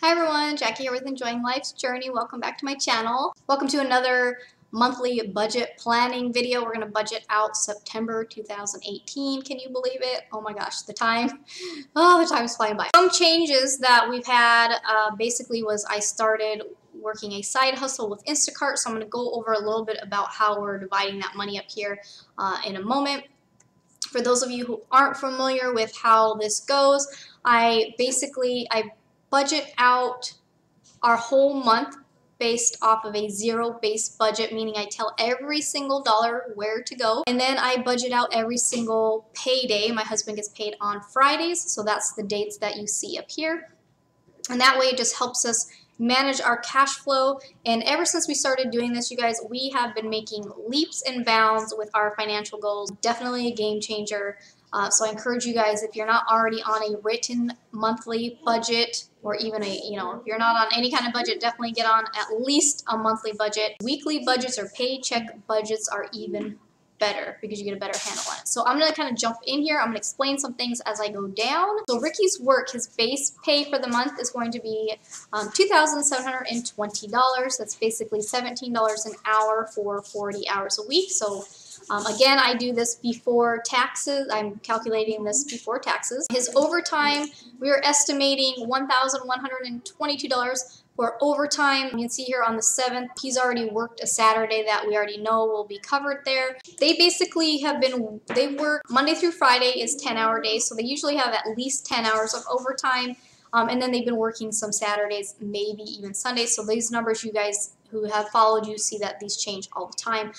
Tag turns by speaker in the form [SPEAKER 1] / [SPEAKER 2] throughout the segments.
[SPEAKER 1] Hi everyone, Jackie here with Enjoying Life's Journey. Welcome back to my channel. Welcome to another monthly budget planning video. We're going to budget out September 2018. Can you believe it? Oh my gosh, the time's flying by. Some changes that we've had basically was I started working a side hustle with Instacart, so I'm going to go over a little bit about how we're dividing that money up here in a moment. For those of you who aren't familiar with how this goes, I budget out our whole month based off of a zero-based budget, meaning I tell every single dollar where to go, and then I budget out every single payday. My husband gets paid on Fridays, so that's the dates that you see up here, and that way it just helps us manage our cash flow. And ever since we started doing this, you guys, we have been making leaps and bounds with our financial goals. Definitely a game changer. So I encourage you guys, if you're not already on a written monthly budget, or even if you're not on any kind of budget, definitely get on at least a monthly budget. Weekly budgets or paycheck budgets are even better because you get a better handle on it. So I'm going to kind of jump in here. I'm going to explain some things as I go down. So Ricky's work, his base pay for the month is going to be $2,720. That's basically $17 an hour for 40 hours a week. So again, I do this before taxes. I'm calculating this before taxes. His overtime, we are estimating $1,122 for overtime. You can see here on the 7th, he's already worked a Saturday that we already know will be covered there. They basically they work Monday through Friday is 10-hour days, so they usually have at least 10 hours of overtime. And then they've been working some Saturdays, maybe even Sundays. So these numbers, you guys who have followed, you see that these change all the time.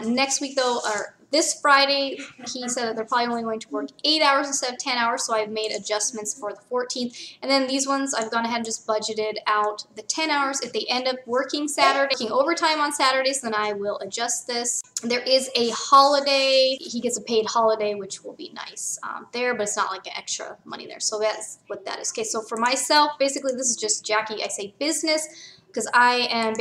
[SPEAKER 1] Next week though, or this Friday, he said that they're probably only going to work 8 hours instead of 10 hours, so I've made adjustments for the 14th. And then these ones, I've gone ahead and just budgeted out the 10 hours. If they end up working Saturday, working overtime on Saturdays, then I will adjust this. There is a holiday. He gets a paid holiday, which will be nice there, but it's not like an extra money there. So that's what that is. Okay, so for myself, basically this is just Jackie. I say business, because I'm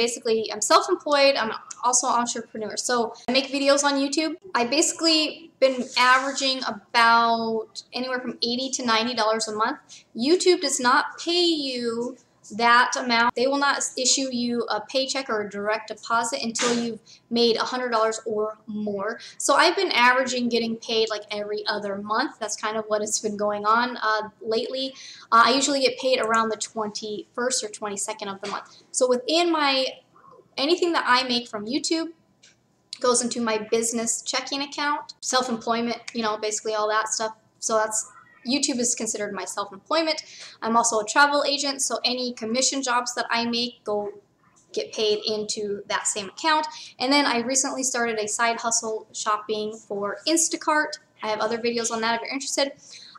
[SPEAKER 1] self-employed. I'm also an entrepreneur. So I make videos on YouTube. I basically been averaging about anywhere from $80 to $90 a month. YouTube does not pay you that amount. They will not issue you a paycheck or a direct deposit until you've made $100 or more. So I've been averaging getting paid like every other month. That's kind of what has been going on lately. I usually get paid around the 21st or 22nd of the month. So within anything that I make from YouTube goes into my business checking account, self-employment, basically all that stuff. So YouTube is considered my self-employment. I'm also a travel agent, so any commission jobs that I make get paid into that same account. And then I recently started a side hustle shopping for Instacart. I have other videos on that if you're interested.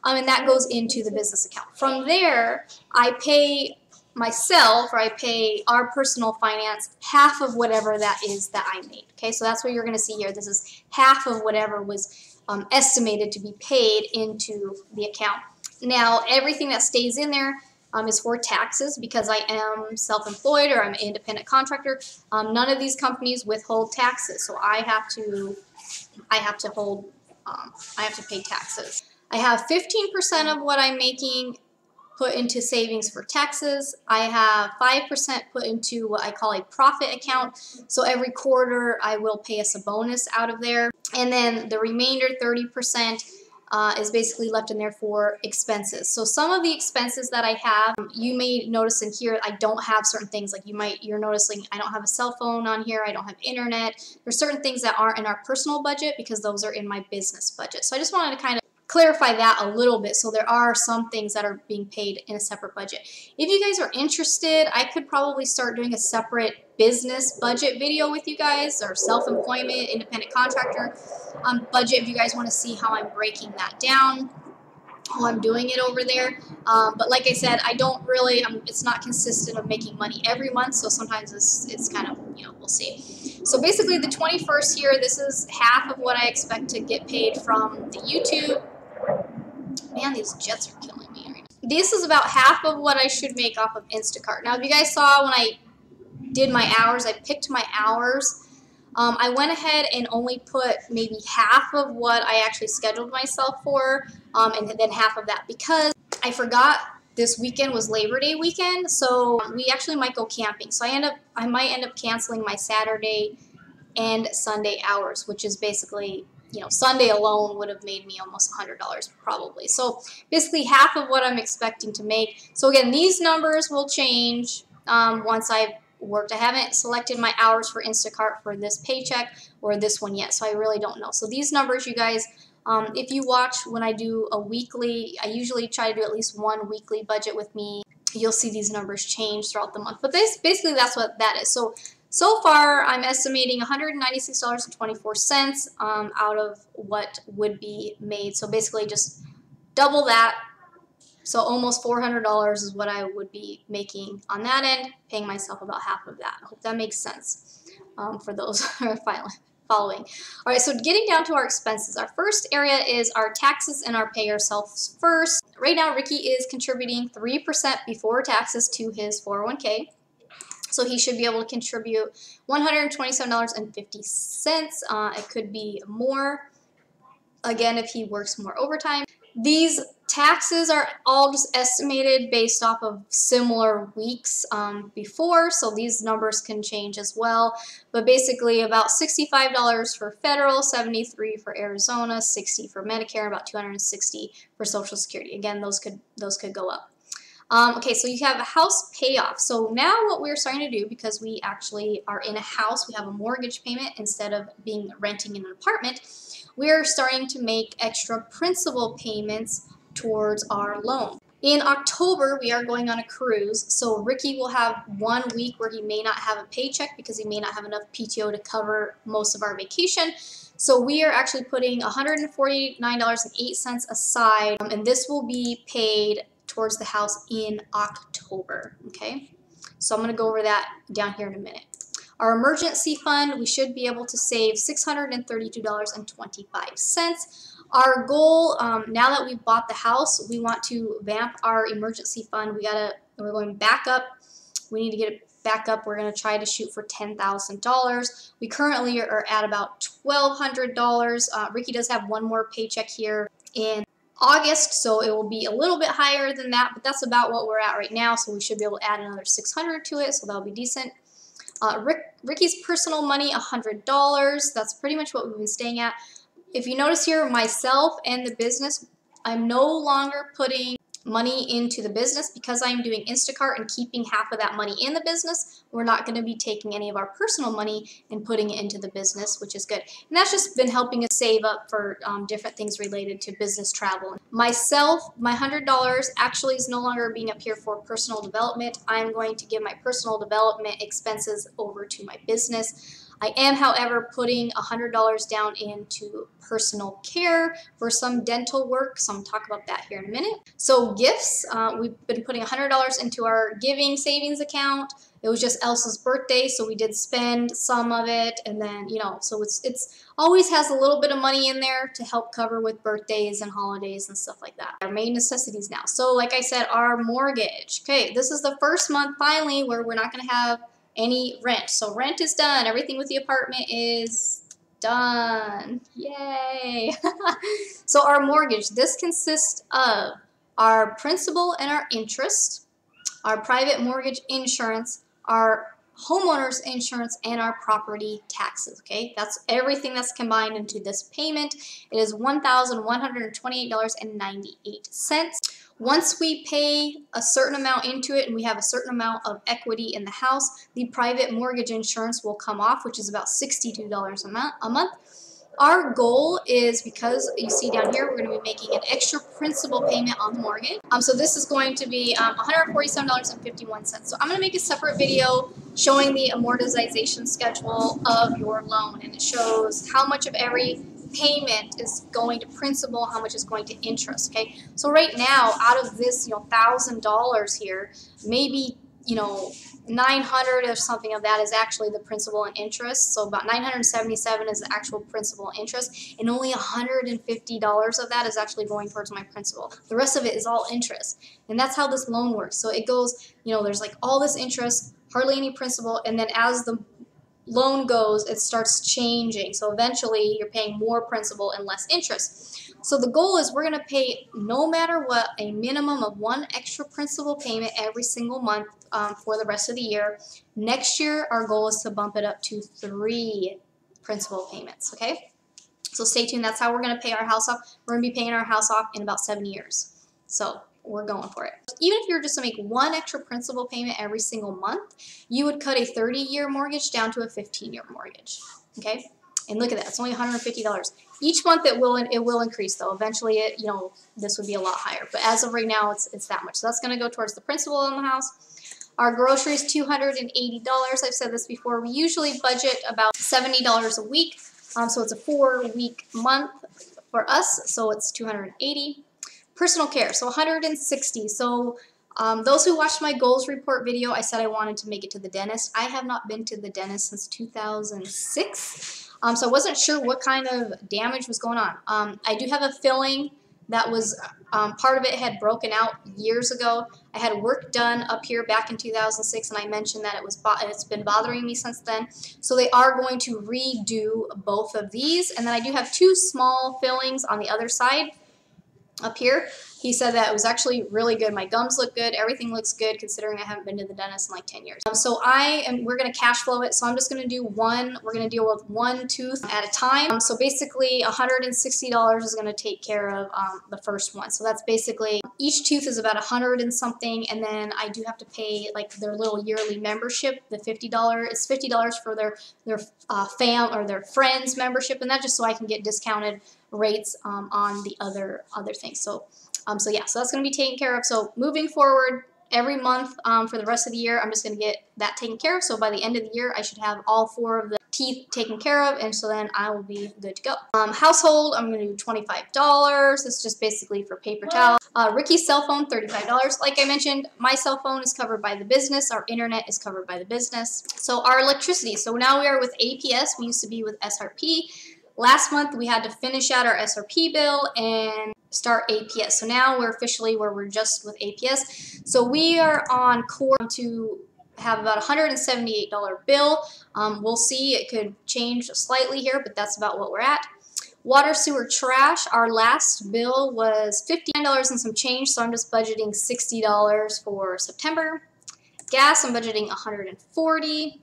[SPEAKER 1] And that goes into the business account. From there, I pay myself, or I pay our personal finance half of whatever that is that I made. Okay, so that's what you're going to see here. This is half of whatever was estimated to be paid into the account. Now, everything that stays in there is for taxes because I am self-employed or I'm an independent contractor. None of these companies withhold taxes, so I have to pay taxes. I have 15% of what I'm making put into savings for taxes. I have 5% put into what I call a profit account. So every quarter I will pay us a bonus out of there. And then the remainder 30% is basically left in there for expenses. So some of the expenses that I have, you may notice in here, I don't have certain things. Like you're noticing I don't have a cell phone on here. I don't have internet. There's certain things that aren't in our personal budget because those are in my business budget. So I just wanted to kind of clarify that a little bit. So there are some things that are being paid in a separate budget. If you guys are interested, I could probably start doing a separate business budget video with you guys, or self-employment, independent contractor budget, if you guys want to see how I'm breaking that down, how I'm doing it over there. But like I said, it's not consistent of making money every month, so sometimes it's kind of, we'll see. So basically the 21st here, this is half of what I expect to get paid from the YouTube. Man, these jets are killing me right now. This is about half of what I should make off of Instacart. Now, if you guys saw when I did my hours, I picked my hours. I went ahead and only put maybe half of what I actually scheduled myself for, and then half of that because I forgot this weekend was Labor Day weekend, so we actually might go camping. So I might end up canceling my Saturday and Sunday hours, which is basically, you know, Sunday alone would have made me almost $100 probably. So basically half of what I'm expecting to make. So again, these numbers will change once I've worked. I haven't selected my hours for Instacart for this paycheck or this one yet, so I really don't know. So these numbers, you guys, if you watch when I do a weekly, I usually try to do at least one weekly budget with me. You'll see these numbers change throughout the month. But basically that's what that is. So far, I'm estimating $196.24 out of what would be made. So basically just double that. So almost $400 is what I would be making on that end, paying myself about half of that. I hope that makes sense for those who are following. All right, so getting down to our expenses. Our first area is our taxes and our pay ourselves first. Right now, Ricky is contributing 3% before taxes to his 401k. So he should be able to contribute $127.50. It could be more, again, if he works more overtime. These taxes are all just estimated based off of similar weeks before, so these numbers can change as well. But basically about $65 for federal, $73 for Arizona, $60 for Medicare, about $260 for Social Security. Again, those could go up. Okay, so you have a house payoff. So now what we're starting to do, because we actually are in a house, we have a mortgage payment instead of renting in an apartment, we're starting to make extra principal payments towards our loan. In October, we are going on a cruise, so Ricky will have 1 week where he may not have a paycheck because he may not have enough PTO to cover most of our vacation. So we are actually putting $149.08 aside, and this will be paid towards the house in October, okay? So I'm going to go over that down here in a minute. Our emergency fund, we should be able to save $632.25. Our goal, now that we've bought the house, we want to vamp our emergency fund. We're going back up. We need to get it back up. We're going to try to shoot for $10,000. We currently are at about $1,200. Ricky does have one more paycheck here in August, so it will be a little bit higher than that, but that's about what we're at right now, so we should be able to add another $600 to it, so that'll be decent. Ricky's personal money, $100. That's pretty much what we've been staying at. If you notice here, myself and the business, I'm no longer putting money into the business because I'm doing Instacart and keeping half of that money in the business. We're not going to be taking any of our personal money and putting it into the business, which is good. And that's just been helping us save up for different things related to business travel. Myself, my $100 actually is no longer being up here for personal development. I'm going to give my personal development expenses over to my business. I am, however, putting $100 down into personal care for some dental work, so I'm going to talk about that here in a minute. So gifts, we've been putting $100 into our giving savings account. It was just Elsa's birthday, so we did spend some of it, and then, you know, so it's always has a little bit of money in there to help cover with birthdays and holidays and stuff like that. Our main necessities now. So like I said, our mortgage. Okay, this is the first month finally where we're not going to have any rent. So rent is done. Everything with the apartment is done. Yay! So our mortgage, this consists of our principal and our interest, our private mortgage insurance, our homeowner's insurance, and our property taxes, okay? That's everything that's combined into this payment. It is $1,128.98. Once we pay a certain amount into it and we have a certain amount of equity in the house, the private mortgage insurance will come off, which is about $62 a month. Our goal is, because you see down here, we're going to be making an extra principal payment on the mortgage. So this is going to be $147.51. So I'm going to make a separate video showing the amortization schedule of your loan, and it shows how much of every payment is going to principal, how much is going to interest. Okay, so right now, out of this, $1,000 here, maybe $900 or something of that is actually the principal and interest. So about $977 is the actual principal and interest, and only $150 of that is actually going towards my principal. The rest of it is all interest, and that's how this loan works. So it goes, there's like all this interest, hardly any principal, and then as the loan goes, it starts changing. So eventually you're paying more principal and less interest. So the goal is we're going to pay, no matter what, a minimum of 1 extra principal payment every single month for the rest of the year. Next year, our goal is to bump it up to 3 principal payments, okay? So stay tuned. That's how we're going to pay our house off. We're going to be paying our house off in about 7 years. So we're going for it. Even if you were just to make 1 extra principal payment every single month, you would cut a 30-year mortgage down to a 15-year mortgage, okay? And look at that, it's only $150. Each month it will increase though. Eventually this would be a lot higher. But as of right now, it's that much. So that's going to go towards the principal on the house. Our groceries, $280. I've said this before. We usually budget about $70 a week. So it's a 4-week month for us. So it's $280. Personal care, so $160. So those who watched my goals report video, I said I wanted to make it to the dentist. I have not been to the dentist since 2006. So I wasn't sure what kind of damage was going on. I do have a filling that was, part of it had broken out years ago. I had work done up here back in 2006, and I mentioned that it's been bothering me since then. So they are going to redo both of these. And then I do have 2 small fillings on the other side up here. He said that it was actually really good. My gums look good. Everything looks good considering I haven't been to the dentist in like 10 years. So we're going to cash flow it. So I'm just going to do we're going to deal with 1 tooth at a time. So basically $160 is going to take care of the first one. So that's basically, each tooth is about 100 and something. And then I do have to pay like their little yearly membership, the $50. It's $50 for their fam or their friends membership. And that's just so I can get discounted rates on the other things. So yeah, so that's going to be taken care of. So moving forward, every month for the rest of the year, I'm just going to get that taken care of. So by the end of the year, I should have all 4 of the teeth taken care of, and so then I will be good to go. Household, I'm going to do $25. It's just basically for paper towels. Ricky's cell phone, $35. Like I mentioned, my cell phone is covered by the business. Our internet is covered by the business. So our electricity. So now we are with APS. We used to be with SRP. Last month, we had to finish out our SRP bill and start APS. So now we're officially where we're just with APS. So we are on course to have about a $178 bill. We'll see, it could change slightly here, but that's about what we're at. Water, sewer, trash, our last bill was $59 and some change, so I'm just budgeting $60 for September. Gas, I'm budgeting $140.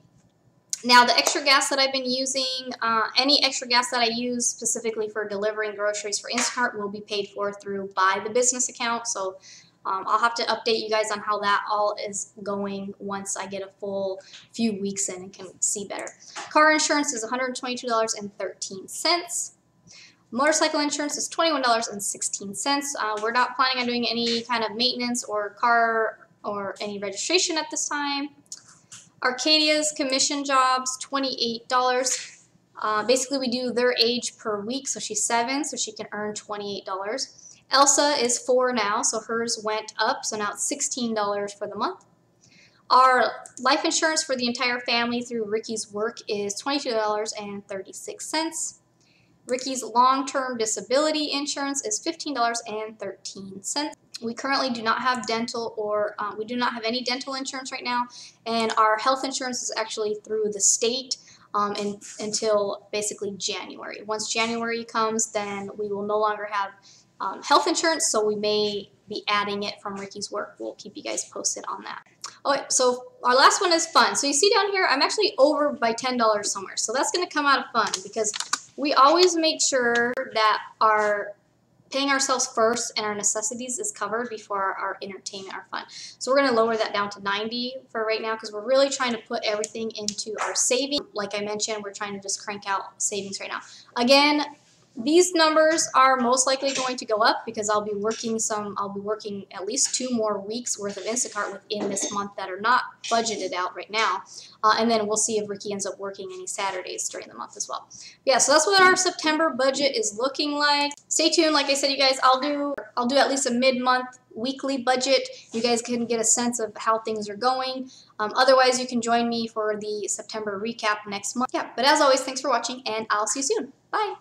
[SPEAKER 1] Now, the extra gas that I've been using, any extra gas that I use specifically for delivering groceries for Instacart will be paid for by the business account. So I'll have to update you guys on how that all is going once I get a full few weeks in and can see better. Car insurance is $122.13. Motorcycle insurance is $21.16. We're not planning on doing any kind of maintenance or car or any registration at this time. Arcadia's commission jobs, $28. Basically, we do their age per week, so she's 7, so she can earn $28. Elsa is 4 now, so hers went up, so now it's $16 for the month. Our life insurance for the entire family through Ricky's work is $22.36. Ricky's long-term disability insurance is $15.13. We currently do not have dental we do not have any dental insurance right now, and our health insurance is actually through the state until basically January. Once January comes, then we will no longer have health insurance, so we may be adding it from Ricky's work. We'll keep you guys posted on that. Okay, so our last one is fun. So you see down here, I'm actually over by $10 somewhere, so that's going to come out of fun because we always make sure that our paying ourselves first and our necessities is covered before our entertainment, our fun. So we're going to lower that down to 90 for right now because we're really trying to put everything into our savings. Like I mentioned, we're trying to just crank out savings right now. Again, these numbers are most likely going to go up because I'll be working at least 2 more weeks worth of Instacart within this month that are not budgeted out right now. And then we'll see if Ricky ends up working any Saturdays during the month as well. Yeah, so that's what our September budget is looking like. Stay tuned. Like I said, you guys, I'll do at least a mid-month weekly budget. You guys can get a sense of how things are going. Otherwise, you can join me for the September recap next month. Yeah, but as always, thanks for watching, and I'll see you soon. Bye.